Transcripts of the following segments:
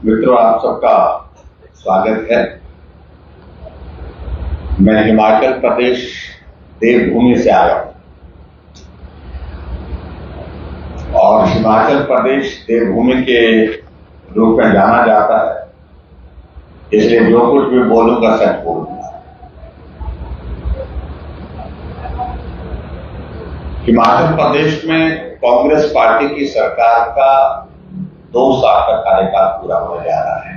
मित्रों, आप सबका स्वागत है। मैं हिमाचल प्रदेश देवभूमि से आया हूं और हिमाचल प्रदेश देवभूमि के रूप में जाना जाता है, इसलिए जो कुछ भी बोलूंगा सच बोलूंगा। हिमाचल प्रदेश में कांग्रेस पार्टी की सरकार का 2 साल का कार्यकाल पूरा होने जा रहा है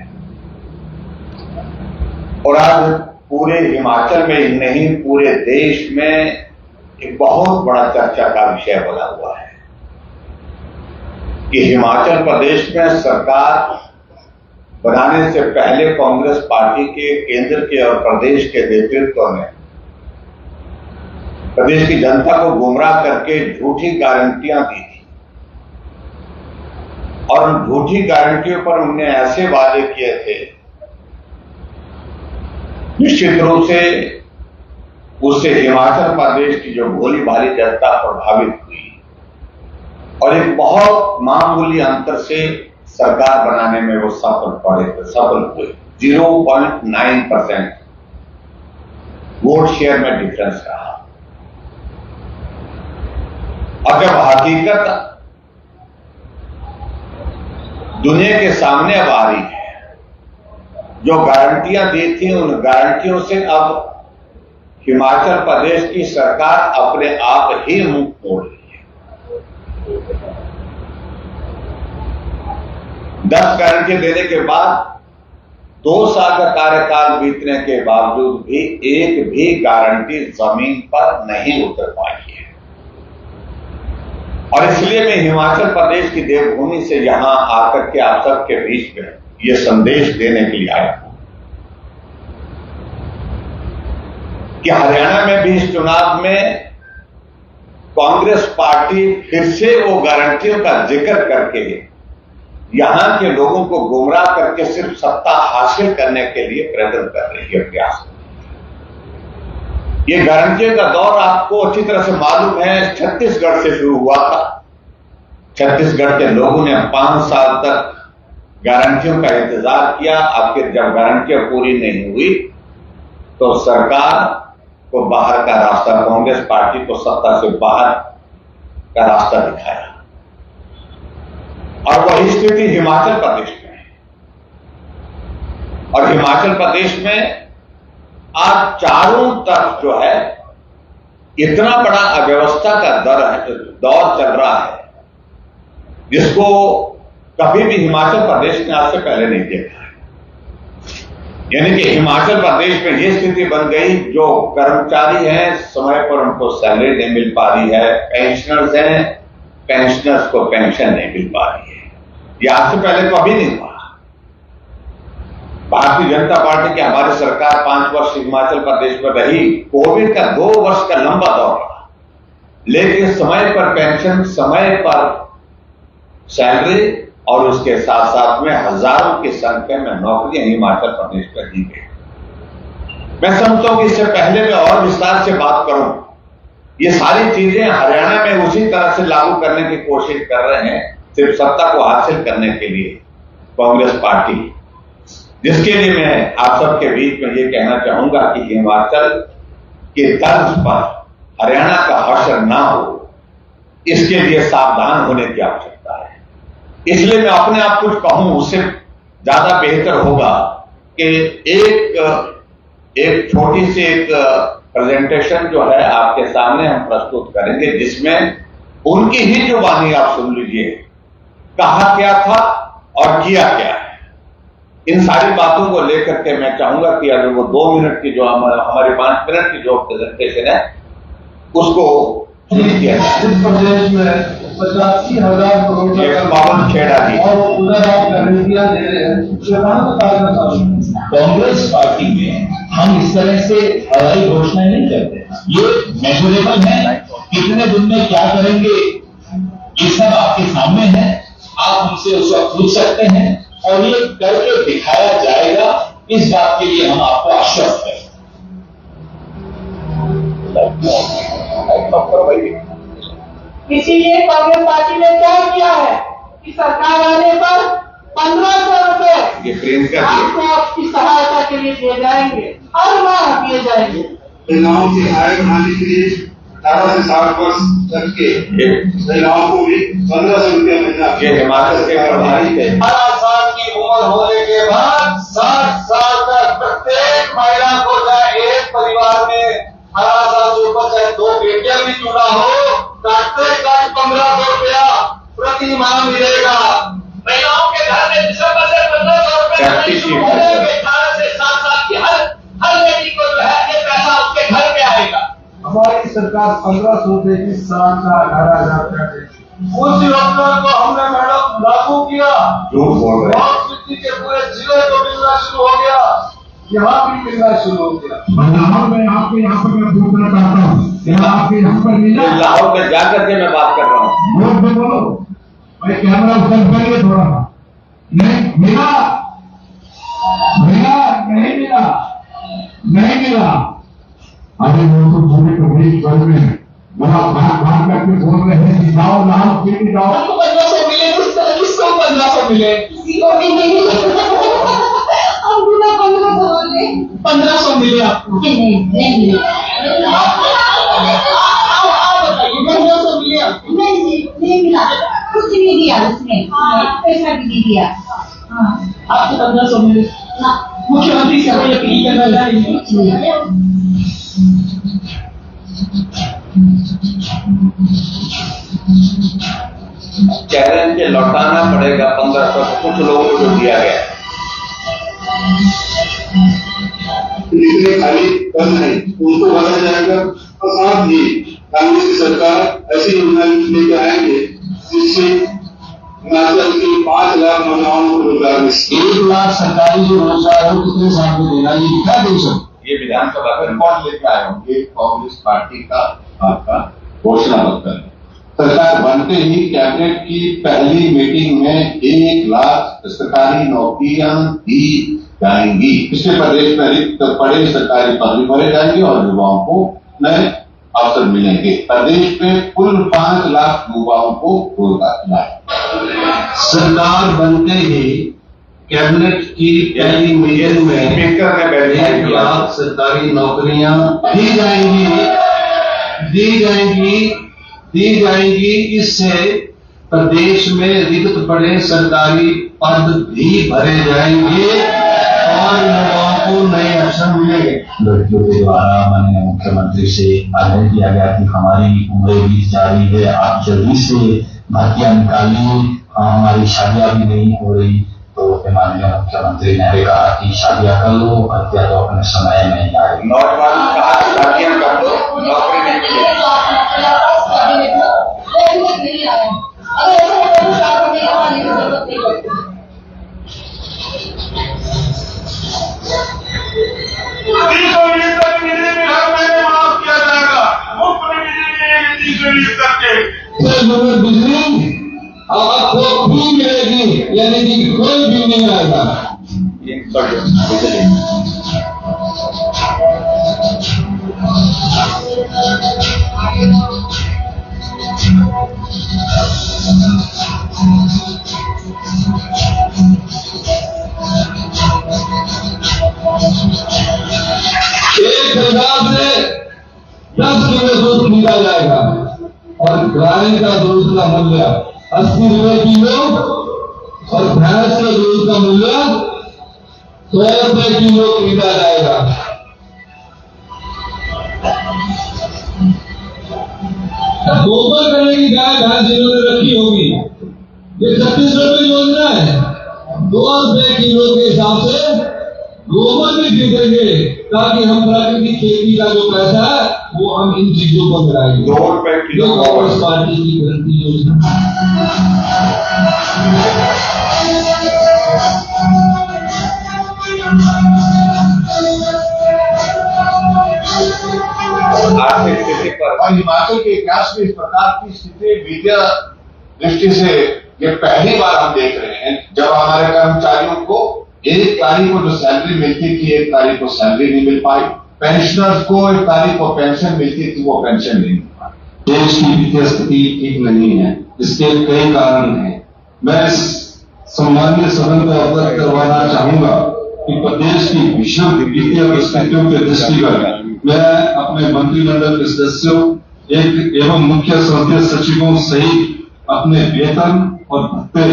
और आज पूरे हिमाचल में ही नहीं, पूरे देश में एक बहुत बड़ा चर्चा का विषय बना हुआ है कि हिमाचल प्रदेश में सरकार बनाने से पहले कांग्रेस पार्टी के केंद्र के और प्रदेश के नेतृत्व ने प्रदेश की जनता को गुमराह करके झूठी गारंटियां दी थी और उन झूठी गारंटियों पर उन्होंने ऐसे वादे किए थे, निश्चित रूप से उससे हिमाचल प्रदेश की जो भोली भाली जनता प्रभावित हुई और एक बहुत मामूली अंतर से सरकार बनाने में वो सफल हुए। 0.9% वोट शेयर में डिफरेंस रहा। और जब हकीकत दुनिया के सामने अब आ रही है, जो गारंटियां दी थी उन गारंटियों से अब हिमाचल प्रदेश की सरकार अपने आप ही मुंह मोड़ रही है। 10 गारंटी देने के बाद 2 साल का कार्यकाल बीतने के बावजूद भी एक भी गारंटी जमीन पर नहीं उतर पाई है और इसलिए मैं हिमाचल प्रदेश की देवभूमि से यहां आकर के आप सबके बीच में ये संदेश देने के लिए आया हूं कि हरियाणा में भी इस चुनाव में कांग्रेस पार्टी फिर से वो गारंटियों का जिक्र करके यहां के लोगों को गुमराह करके सिर्फ सत्ता हासिल करने के लिए प्रयत्न कर रही है, प्रयास। ये गारंटियों का दौर आपको अच्छी तरह से मालूम है, छत्तीसगढ़ से शुरू हुआ था। छत्तीसगढ़ के लोगों ने 5 साल तक गारंटियों का इंतजार किया। आखिर जब गारंटियां पूरी नहीं हुई तो सरकार को बाहर का रास्ता, कांग्रेस पार्टी को सत्ता से बाहर का रास्ता दिखाया और वही स्थिति हिमाचल प्रदेश में है। और हिमाचल प्रदेश में आज चारों तरफ जो है इतना बड़ा अव्यवस्था का दौर चल रहा है जिसको कभी भी हिमाचल प्रदेश ने आज से पहले नहीं देखा है। यानी कि हिमाचल प्रदेश में यह स्थिति बन गई, जो कर्मचारी हैं समय पर उनको सैलरी नहीं मिल पा रही है, पेंशनर्स हैं, पेंशनर्स को पेंशन नहीं मिल पा रही है। यह आज से पहले कभी नहीं हुआ। भारतीय जनता पार्टी की हमारी सरकार 5 वर्ष हिमाचल प्रदेश में रही। कोविड का 2 वर्ष का लंबा दौर रहा, लेकिन समय पर पेंशन, समय पर सैलरी और उसके साथ साथ में हजारों की संख्या में नौकरियां हिमाचल प्रदेश में दी गई। मैं समझता हूं कि इससे पहले मैं और विस्तार से बात करूं। ये सारी चीजें हरियाणा में उसी तरह से लागू करने की कोशिश कर रहे हैं, सिर्फ सत्ता को हासिल करने के लिए कांग्रेस पार्टी, जिसके लिए मैं आप सबके बीच में ये कहना चाहूंगा कि हिमाचल के तर्ज पर हरियाणा का हश्र ना हो, इसके लिए सावधान होने की आवश्यकता है। इसलिए मैं अपने आप कुछ कहूं उससे ज्यादा बेहतर होगा कि एक छोटी सी एक प्रेजेंटेशन जो है आपके सामने हम प्रस्तुत करेंगे, जिसमें उनकी ही जो वाणी आप सुन लीजिए, कहा क्या था और किया क्या है। इन सारी बातों को लेकर के मैं चाहूंगा कि अगर वो 2 मिनट की जो हमारे 5 मिनट की जो प्रेजेंटेशन है उसको किया जाए। इस प्रदेश में 85,000 करोड़ पावन खेड़ा जी और उधर आप गारंटियां दे रहे हैं। कांग्रेस पार्टी में हम इस तरह से हवाई घोषणाएं नहीं करते। ये मेजरेबल है, कितने दिन में क्या करेंगे ये सब आपके सामने है। आप उनसे उसको पूछ सकते हैं और ये करके दिखाया जाएगा। इस बात के लिए हम आपको आश्वस्त हैं। इसीलिए कांग्रेस पार्टी ने क्या किया है कि सरकार आने पर 1500 रुपए ये प्रिंट कर दिए। आपको आपकी सहायता के लिए दिए जाएंगे, हर माह दिए जाएंगे। महिलाओं की आय बढ़ाने के लिए 18 से 60 वर्ष तक के महिलाओं को भी 1500 रुपया महीना। ये हिमाचल के प्रभारी थे। 18 साल की उम्र होने के बाद 60 साल तक प्रत्येक महिला को, चाहे एक परिवार में 18 साल से ऊपर चाहे 2 बेटियां भी जुड़ा हो, काटते काट 1500 रुपया प्रति माह मिलेगा। महिलाओं के घर में दिसंबर से 1500 रुपए 18 से 7 साल की हर बेटी को जो है ये पैसा उसके घर पे आएगा। हमारी सरकार 1500 देगी, साल का 18,000 रुपया देगी। उस योजना को हमने मैडम लागू किया, झूठ बोल रहे हैं। और सिटी के पूरे जिले को मिलना शुरू हो गया, यहाँ भी मिलना शुरू हो गया। लाहौर में आपके यहाँ पर मैं पूछना चाहता हूँ, क्या आपके यहाँ पर मिला? ये लाहौर में जाकर के मैं बात कर रहा हूँ। बोल पे बोलो भाई, कैमरा ऊपर करिए थोड़ा। नहीं मिला, मिला नहीं मिला, नहीं मिला। अरे वो तो पूरे कबीर घर में बड़ा भाग करके बोल रहे हैं कि जाओ लाहौर फिर जाओ। हमको 1500 मिले, किसको 1500 मिले? किसी को भी नहीं मिले। हम बिना 1500 बोले 1500 मिले आपको? नहीं मिले। आप बताइए 1500 मिले आपको? नहीं मिला, कुछ नहीं दिया उसने, पैसा भी नहीं दिया। आपको 1500 मिले? मुख्यमंत्री से कोई अपील करना चाहेंगे? कह रहे हैं कि लौटाना पड़ेगा 1500 कुछ लोगों को जो दिया गया। जितने खाली पद हैं उनको भरा जाएगा, और साथ ही कांग्रेस की सरकार ऐसी योजना लेकर आएंगे जिससे हिमाचल के 5 लाख महिलाओं को रोजगार मिले। 1 लाख सरकारी जो रोजगार हो कितने साल में देना, ये क्या दे सकते? ये विधानसभा का रिपोर्ट लेके आए होंगे कांग्रेस पार्टी का आपका घोषणा पत्र। सरकार बनते ही कैबिनेट की पहली मीटिंग में 1 लाख सरकारी नौकरियां दी जाएंगी। इससे प्रदेश में रिक्त पड़े सरकारी पद भी भरे जाएंगे और युवाओं को नए अवसर मिलेंगे। प्रदेश में कुल 5 लाख युवाओं को रोजगार मिलेगा। सरकार बनते ही कैबिनेट की पहली मीटिंग में स्पीकर ने बैठा 1 लाख सरकारी नौकरियां दी जाएंगी। इससे प्रदेश में रिक्त पड़े सरकारी पद भी भरे जाएंगे और युवाओं को नए अवसर मिलेंगे। लड़कियों के द्वारा माननीय मुख्यमंत्री से आग्रह किया गया कि हमारी उम्र बीत जा रही है, आप जल्दी से भर्तियां निकालिए, हमारी शादियां भी नहीं हो रही। तो माननीय मुख्यमंत्री ने कहा कि शादियां कर लो, भर्तियां तो अपने समय में ही आएगी। नौजवान कहा शादियां कर दो, नौकरी नहीं मिलेगी। बिजली आपको फ्री मिलेगी, यानी कि कोई भी नहीं आएगा। एक हजार से 10 किलो दूध खरीदा जाएगा और गाय का दूध का मूल्य 80 रुपए किलो और भैंस के दूध का मूल्य 100 रुपए किलो खरीदा जाएगा। गोबर करने की गाय भैंस जिन्होंने रखी होगी, ये 36 रुपए योजना है। 2 रुपए किलो के हिसाब से गोबर भी खरीदेंगे ताकि हम प्राकृतिक खेती का जो पैसा है वो हम इन चीजों को मिलाएंगे। 2 रुपए किलो कांग्रेस पार्टी की क्रांति योजना। आर्थिक स्थिति पर और हिमाचल के इतिहास में इस प्रकार की स्थिति मीडिया दृष्टि से ये पहली बार हम देख रहे हैं, जब हमारे कर्मचारियों को 1 तारीख को जो सैलरी मिलती थी 1 तारीख को सैलरी नहीं मिल पाई, पेंशनर्स को 1 तारीख को पेंशन मिलती थी वो पेंशन नहीं मिल पाई। देश की वित्तीय स्थिति ठीक नहीं है, इसके कई कारण हैं। मैं इस सम्मानीय सदन को अवगत करवाना चाहता ऐसी भीषण वित्तीय परिस्थितियों के दृष्टिगत मैं अपने मंत्रिमंडल के सदस्यों एवं मुख्य संसदीय सचिवों सहित अपने वेतन और भत्ते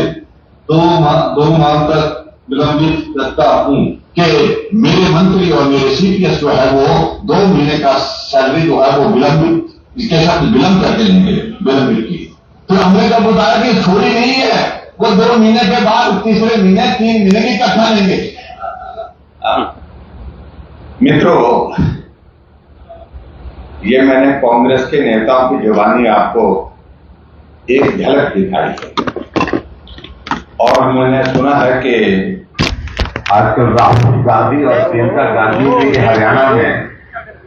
दो माह तक विलंबित करता हूं कि मेरे मंत्री और मेरे सीपीएस जो है वो 2 महीने का सैलरी जो है वो विलंबित, इसके साथ विलंब करके लेंगे, विलंबित की। तो हमने कब बताया कि थोड़ी नहीं है, वो 2 महीने के बाद तीसरे महीने 3 महीने की इकट्ठा लेंगे। मित्रों, ये मैंने कांग्रेस के नेताओं की जुबानी आपको एक झलक दिखाई है और मैंने सुना है कि आजकल राहुल गांधी और प्रियंका गांधी भी हरियाणा में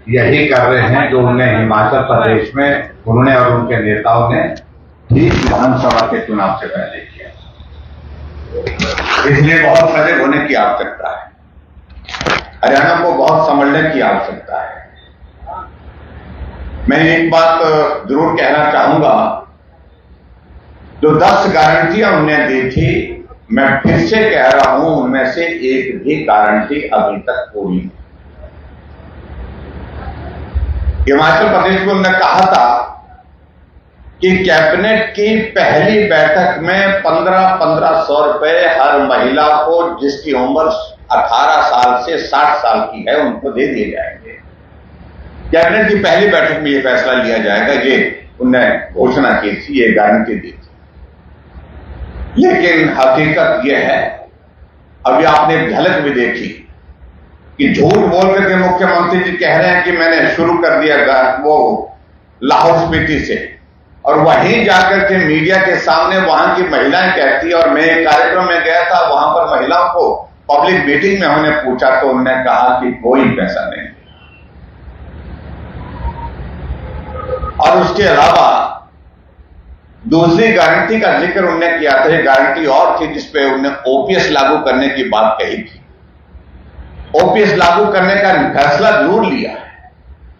यही कर रहे हैं जो उन्हें हिमाचल प्रदेश में उन्होंने और उनके नेताओं ने ठीक विधानसभा के चुनाव से पहले किया। इसलिए बहुत सजग होने की आवश्यकता है, हरियाणा को बहुत समझने की आवश्यकता है। मैं एक बात जरूर कहना चाहूंगा, जो 10 गारंटियां उन्होंने दी थी, मैं फिर से कह रहा हूं उनमें से एक भी गारंटी अभी तक पूरी नहीं। हिमाचल प्रदेश में उन्होंने कहा था कि कैबिनेट की पहली बैठक में 1500 रुपए हर महिला को जिसकी उम्र 18 साल से 60 साल की है उनको दे दिए जाएंगे। कैबिनेट की पहली बैठक में यह फैसला लिया जाएगा, ये उन्होंने घोषणा की थी, ये गारंटी दी थी। लेकिन हकीकत यह है, अभी आपने एक झलक भी देखी कि झूठ बोल करके मुख्यमंत्री जी कह रहे हैं कि मैंने शुरू कर दिया वो लाहौल स्पीति से, और वहीं जाकर के मीडिया के सामने वहां की महिलाएं कहती है। और मैं एक कार्यक्रम में गया था, वहां पर महिलाओं को पब्लिक मीटिंग में उन्होंने पूछा तो उन्होंने कहा कि कोई पैसा नहीं। और उसके अलावा दूसरी गारंटी का जिक्र उन्होंने किया था, एक गारंटी और थी जिसपे उन्होंने ओपीएस लागू करने की बात कही थी। ओपीएस लागू करने का फैसला जरूर लिया है,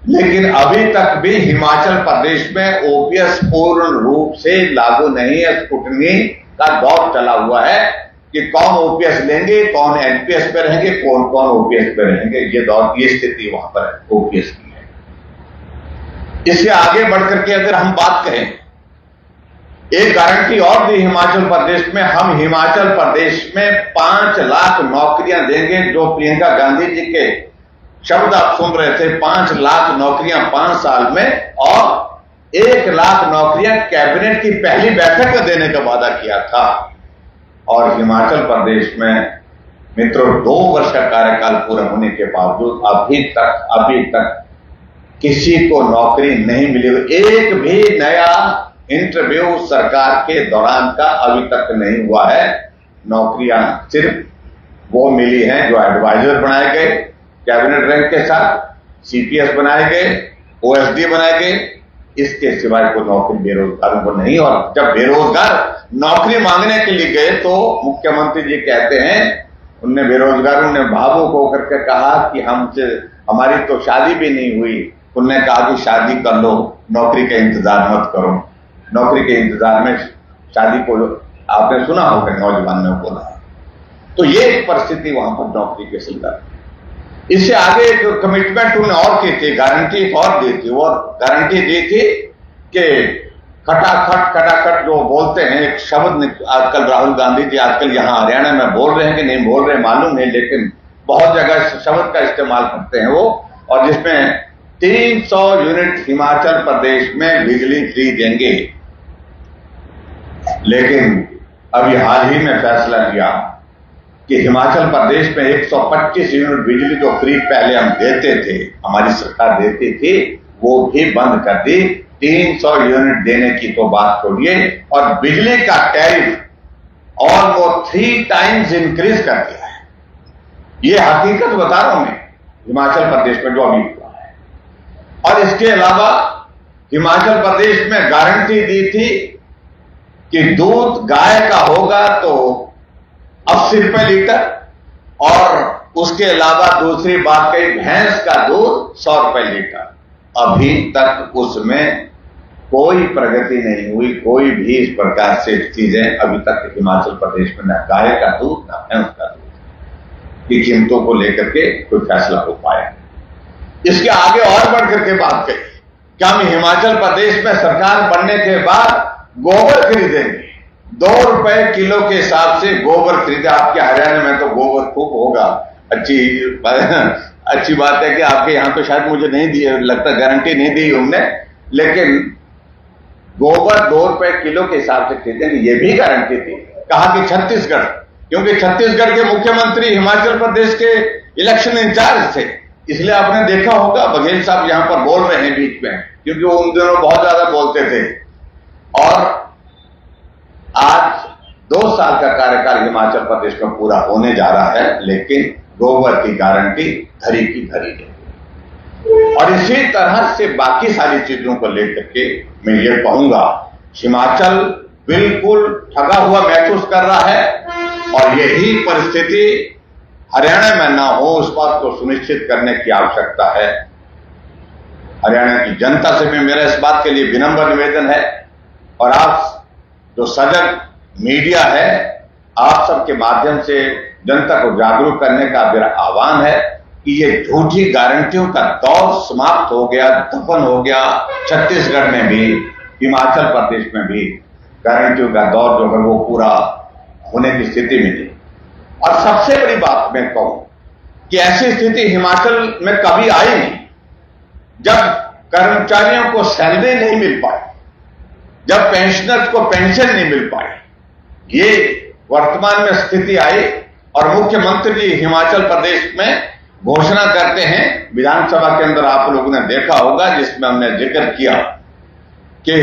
लेकिन अभी तक भी हिमाचल प्रदेश में ओपीएस पूर्ण रूप से लागू नहीं है। स्क्रूटनी का दौर चला हुआ है कि कौन ओपीएस लेंगे, कौन एनपीएस पे रहेंगे, कौन कौन ओपीएस पे रहेंगे। ये दौर, ये स्थिति वहां पर है ओपीएस की है। इससे आगे बढ़कर के अगर हम बात करें, एक गारंटी और दी हिमाचल प्रदेश में, हम हिमाचल प्रदेश में 5 लाख नौकरियां देंगे। जो प्रियंका गांधी जी के शब्द आप सुन रहे थे, 5 लाख नौकरियां 5 साल में, और 1 लाख नौकरियां कैबिनेट की पहली बैठक में देने का वादा किया था। और हिमाचल प्रदेश में मित्रों 2 वर्ष का कार्यकाल पूरा होने के बावजूद अभी तक किसी को नौकरी नहीं मिली। एक भी नया इंटरव्यू सरकार के दौरान का अभी तक नहीं हुआ है। नौकरियां सिर्फ वो मिली हैं जो एडवाइजर बनाए गए कैबिनेट रैंक के साथ, सीपीएस बनाए गए, ओएसडी बनाए गए, इसके सिवाय कोई नौकरी बेरोजगारों को नहीं। और जब बेरोजगार नौकरी मांगने के लिए गए तो मुख्यमंत्री जी कहते हैं, उनने बेरोजगारों ने भावुक होकर के कहा कि हमारी तो शादी भी नहीं हुई। उनने कहा कि शादी कर लो, नौकरी का इंतजार मत करो। नौकरी के इंतजार में शादी को आपने सुना होगा, नौजवान ने बोला। तो ये एक परिस्थिति वहां पर नौकरी के संदर्भ। इससे आगे एक कमिटमेंट उन्होंने और की थी, गारंटी एक और दी थी। और गारंटी दी थी कि खटाखट जो बोलते हैं, एक शब्द आजकल राहुल गांधी जी आजकल यहां हरियाणा में बोल रहे हैं कि नहीं बोल रहे मालूम नहीं, लेकिन बहुत जगह शब्द का इस्तेमाल करते हैं वो, और जिसमें 300 यूनिट हिमाचल प्रदेश में बिजली फ्री देंगे। लेकिन अभी हाल ही में फैसला लिया कि हिमाचल प्रदेश में 125 यूनिट बिजली जो फ्री पहले हम देते थे, हमारी सरकार देती थी, वो भी बंद कर दी। 300 यूनिट देने की तो बात छोड़िए, और बिजली का टैरिफ और वो 3 टाइम्स इंक्रीज कर दिया है। ये हकीकत बता रहा हूं मैं, हिमाचल प्रदेश में जो अभी हुआ है। और इसके अलावा हिमाचल प्रदेश में गारंटी दी थी कि दूध गाय का होगा तो 80 रुपए लीटर, और उसके अलावा दूसरी बात कही भैंस का दूध 100 रुपए लीटर। अभी तक उसमें कोई प्रगति नहीं हुई, कोई भी इस प्रकार से चीजें अभी तक हिमाचल प्रदेश में न गाय का दूध न भैंस का दूध। की कीमतों को लेकर के कोई फैसला हो पाया। इसके आगे और बढ़ करके बात कही कि हम हिमाचल प्रदेश में सरकार बनने के बाद गोबर खरीदेंगे, 2 रुपए किलो के हिसाब से गोबर खरीदे। आपके हरियाणा में तो गोबर खूब होगा, अच्छी बात है कि आपके यहां तो शायद मुझे नहीं दी, लगता गारंटी नहीं दी हमने, लेकिन गोबर 2 रुपए किलो के हिसाब से खरीदेंगे, ये भी गारंटी थी। कहा कि छत्तीसगढ़, क्योंकि छत्तीसगढ़ के मुख्यमंत्री हिमाचल प्रदेश के इलेक्शन इंचार्ज थे, इसलिए आपने देखा होगा बघेल साहब यहां पर बोल रहे हैं बीच में, क्योंकि वो उन दिनों बहुत ज्यादा बोलते थे। और आज 2 साल का कार्यकाल हिमाचल प्रदेश में पूरा होने जा रहा है, लेकिन गोबर की गारंटी धरी की धरी है। और इसी तरह से बाकी सारी चीजों को लेकर के मैं ये कहूंगा, हिमाचल बिल्कुल ठगा हुआ महसूस कर रहा है, और यही परिस्थिति हरियाणा में ना हो उस बात को सुनिश्चित करने की आवश्यकता है। हरियाणा की जनता से भी मेरा इस बात के लिए विनम्र निवेदन है, और आप जो सजग मीडिया है, आप सबके माध्यम से जनता को जागरूक करने का मेरा आह्वान है कि ये झूठी गारंटियों का दौर समाप्त हो गया, दफन हो गया। छत्तीसगढ़ में भी, हिमाचल प्रदेश में भी गारंटियों का दौर जो है वो पूरा होने की स्थिति में थी। और सबसे बड़ी बात मैं कहूं कि ऐसी स्थिति हिमाचल में कभी आई नहीं, जब कर्मचारियों को सैलरी नहीं मिल पाई, जब पेंशनर्स को पेंशन नहीं मिल पाई, ये वर्तमान में स्थिति आई। और मुख्यमंत्री जी हिमाचल प्रदेश में घोषणा करते हैं, विधानसभा के अंदर आप लोगों ने देखा होगा जिसमें हमने जिक्र किया कि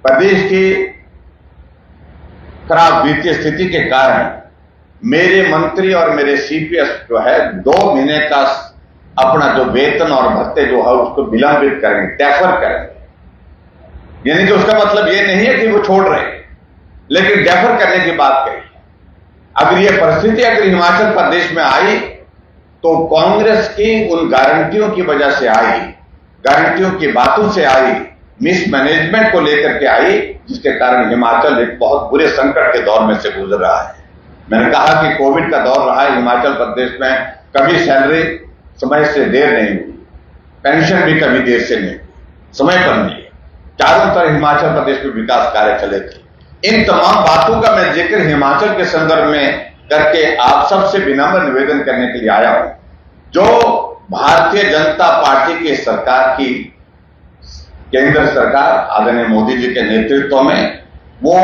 प्रदेश की खराब वित्तीय स्थिति के कारण मेरे मंत्री और मेरे सीपीएस जो है 2 महीने का अपना जो वेतन और भत्ते जो है उसको विलंबित करेंगे, डेफर करेंगे। यानी कि उसका मतलब ये नहीं है कि वो छोड़ रहे, लेकिन डेफर करने की बात कही। अगर ये परिस्थिति अगर हिमाचल प्रदेश में आई तो कांग्रेस की उन गारंटियों की वजह से आई, गारंटियों की बातों से आई, मिसमैनेजमेंट को लेकर के आई, जिसके कारण हिमाचल एक बहुत बुरे संकट के दौर में से गुजर रहा है। मैंने कहा कि कोविड का दौर रहा है हिमाचल प्रदेश में, कभी सैलरी समय से देर नहीं हुई, पेंशन भी कभी देर से नहीं, समय पर नहीं, चारों तरफ हिमाचल प्रदेश में विकास कार्य चले थे। इन तमाम बातों का मैं जिक्र हिमाचल के संदर्भ में करके आप सबसे विनम्र निवेदन करने के लिए आया हूं। जो भारतीय जनता पार्टी की सरकार की, केंद्र सरकार आदरणीय मोदी जी के नेतृत्व में, वो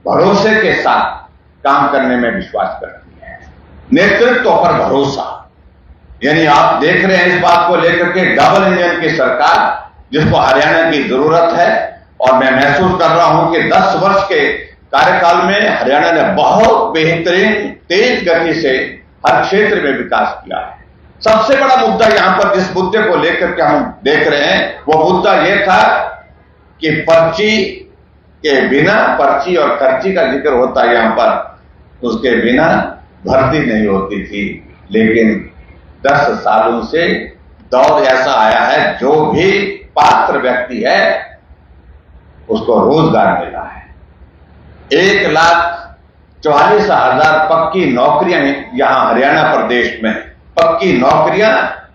भरोसे के साथ काम करने में विश्वास करती है। नेतृत्व पर भरोसा, यानी आप देख रहे हैं इस बात को लेकर के डबल इंजन की सरकार जिसको हरियाणा की जरूरत है। और मैं महसूस कर रहा हूं कि 10 वर्ष के कार्यकाल में हरियाणा ने बहुत बेहतरीन तेज गति से हर क्षेत्र में विकास किया है। सबसे बड़ा मुद्दा यहां पर जिस मुद्दे को लेकर के हम देख रहे हैं वो मुद्दा यह था कि पर्ची के बिना, पर्ची और खर्ची का जिक्र होता है यहां पर, उसके बिना भर्ती नहीं होती थी। लेकिन 10 सालों से दौर ऐसा आया है जो भी पात्र व्यक्ति है उसको रोजगार मिला है। 1,44,000 पक्की नौकरियां यहां हरियाणा प्रदेश में, पक्की नौकरियां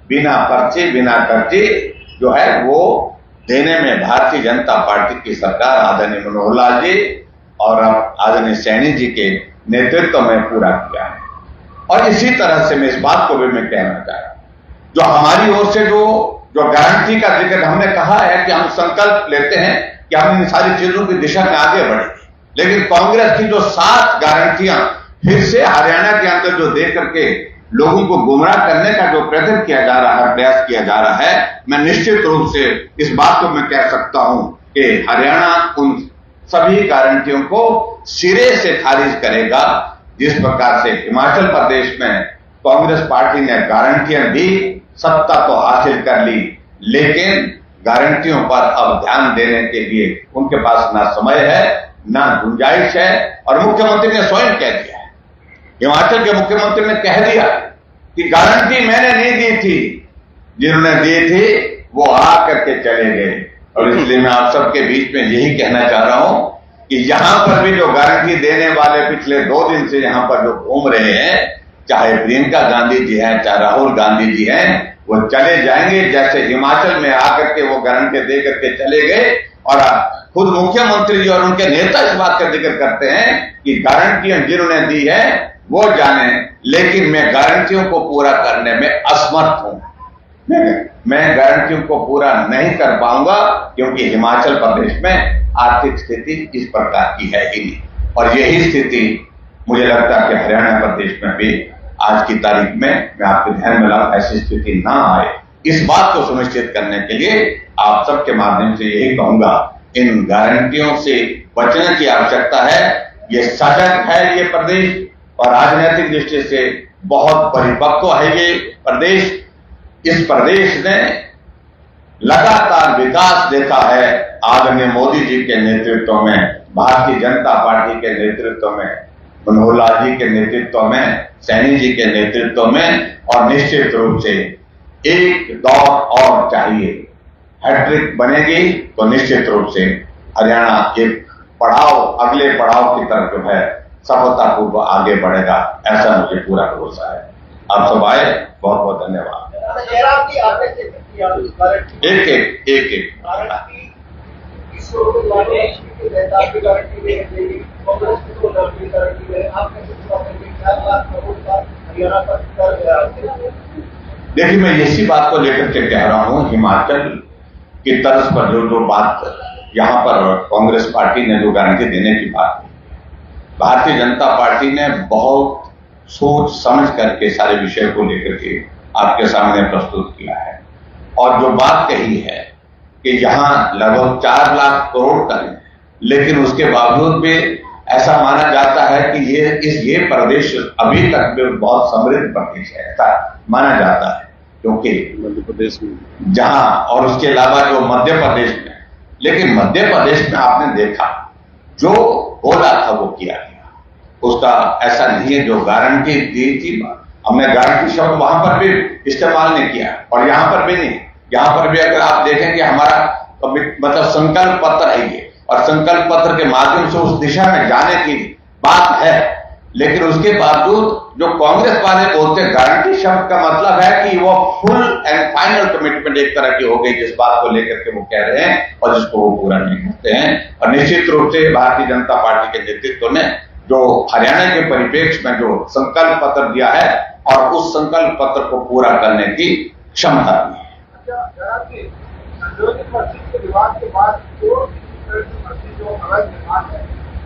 बिना पर्चे बिना खर्चे जो है वो देने में भारतीय जनता पार्टी की सरकार आदरणीय मनोहर लाल जी और आदरणीय सैनी जी के नेतृत्व में पूरा किया है। और इसी तरह से मैं इस बात को भी मैं कहना चाह रहा हूं, जो हमारी ओर से जो गारंटी का जिक्र हमने कहा है कि हम संकल्प लेते हैं कि हम इन सारी चीजों की दिशा में आगे बढ़ेंगे, लेकिन कांग्रेस की जो 7 गारंटियां फिर से हरियाणा के अंदर जो दे करके लोगों को गुमराह करने का जो प्रयत्न किया जा रहा है, प्रयास किया जा रहा है, मैं निश्चित रूप से इस बात को मैं कह सकता हूं कि हरियाणा उन सभी गारंटियों को सिरे से खारिज करेगा। जिस प्रकार से हिमाचल प्रदेश में कांग्रेस पार्टी ने गारंटियां दी, सत्ता तो हासिल कर ली, लेकिन गारंटियों पर अब ध्यान देने के लिए उनके पास ना समय है ना गुंजाइश है। और मुख्यमंत्री ने स्वयं कह दिया है, हिमाचल के मुख्यमंत्री ने कह दिया कि गारंटी मैंने नहीं दी थी, जिन्होंने दी थी वो आ करके चले गए। और इसलिए मैं आप सबके बीच में यही कहना चाह रहा हूं कि यहां पर भी जो गारंटी देने वाले पिछले 2 दिन से यहां पर जो घूम रहे हैं, चाहे प्रियंका गांधी जी हैं, चाहे राहुल गांधी जी हैं, वो चले जाएंगे। जैसे हिमाचल में आकर के वो गारंटी दे करके चले गए, और खुद मुख्यमंत्री जी और उनके नेता इस बात का जिक्र करते हैं कि गारंटियां जिन्होंने दी है वो जाने, लेकिन मैं गारंटियों को पूरा करने में असमर्थ हूं। मैं गारंटियों को पूरा नहीं कर पाऊंगा, क्योंकि हिमाचल प्रदेश में आर्थिक स्थिति इस प्रकार की है ही नहीं। और यही स्थिति मुझे लगता है कि हरियाणा प्रदेश में भी आज की तारीख में, मैं आपके ध्यान में लाऊं, ऐसी स्थिति ना आए, इस बात को सुनिश्चित करने के लिए आप सबके माध्यम से यही कहूंगा, इन गारंटियों से बचने की आवश्यकता है। ये सजग है ये प्रदेश, और राजनीतिक दृष्टि से बहुत परिपक्व है ये प्रदेश। इस प्रदेश ने लगातार विकास देखा है आदरणीय मोदी जी के नेतृत्व में, भारतीय जनता पार्टी के नेतृत्व में, मनोहर लाल जी के नेतृत्व में, सैनी जी के नेतृत्व में, और निश्चित रूप से एक दौर और चाहिए। हैट्रिक बनेगी तो निश्चित रूप से हरियाणा एक पड़ाव, अगले पड़ाव की तरफ जो है सफलतापूर्वक आगे बढ़ेगा, ऐसा मुझे पूरा भरोसा है। आप सब आए, बहुत बहुत धन्यवाद। एक देखिए, मैं इसी बात को लेकर के कह रहा हूं, हिमाचल की तर्ज पर जो बात यहां पर कांग्रेस पार्टी ने जो गारंटी देने की बात की, भारतीय जनता पार्टी ने बहुत सोच समझ करके सारे विषय को लेकर के आपके सामने प्रस्तुत किया है। और जो बात कही है कि यहां लगभग 4 लाख करोड़ का है, लेकिन उसके बावजूद भी ऐसा माना जाता है कि ये प्रदेश अभी तक भी बहुत समृद्ध प्रदेश है, ऐसा माना जाता है, क्योंकि मध्य प्रदेश में जहां, और उसके अलावा जो मध्य प्रदेश में, लेकिन मध्य प्रदेश में आपने देखा जो बोला था वो किया गया। उसका ऐसा नहीं है, जो गारंटी दी थी, हमने गारंटी शब्द वहां पर भी इस्तेमाल नहीं किया, और यहां पर भी नहीं। यहां पर भी अगर आप देखें कि हमारा मतलब संकल्प पत्र है ये, और संकल्प पत्र के माध्यम से उस दिशा में जाने की बात है, लेकिन उसके बावजूद जो कांग्रेस वाले बोलते हैं गारंटी शब्द का मतलब है कि वो फुल एंड फाइनल कमिटमेंट एक तरह की हो गई, जिस बात को लेकर के वो कह रहे हैं और जिसको वो पूरा नहीं करते हैं। और निश्चित रूप से भारतीय जनता पार्टी के नेतृत्व ने जो हरियाणा के परिप्रेक्ष्य में जो संकल्प पत्र दिया है, और उस संकल्प पत्र को पूरा करने की क्षमता भी है। विवाद के बाद जो अवैध निर्माण है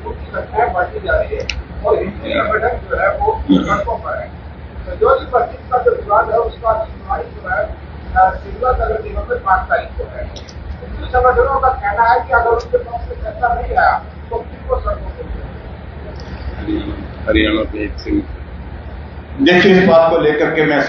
उसकी संख्या बढ़ती जा रही है, और हिंदी संगठन जो है वो सड़कों पर है। संजौली मस्जिद का जो विवाद है उसका सुनवाई जो है शिमला नगर निगम में 5 तारीख को है। हिंदू संगठनों का कहना है कि अगर उनके पक्ष से फैसला नहीं आया तो फिर वो सड़कों पर हरियाणा पे एक सिंह। देखिए, इस बात को लेकर के मैं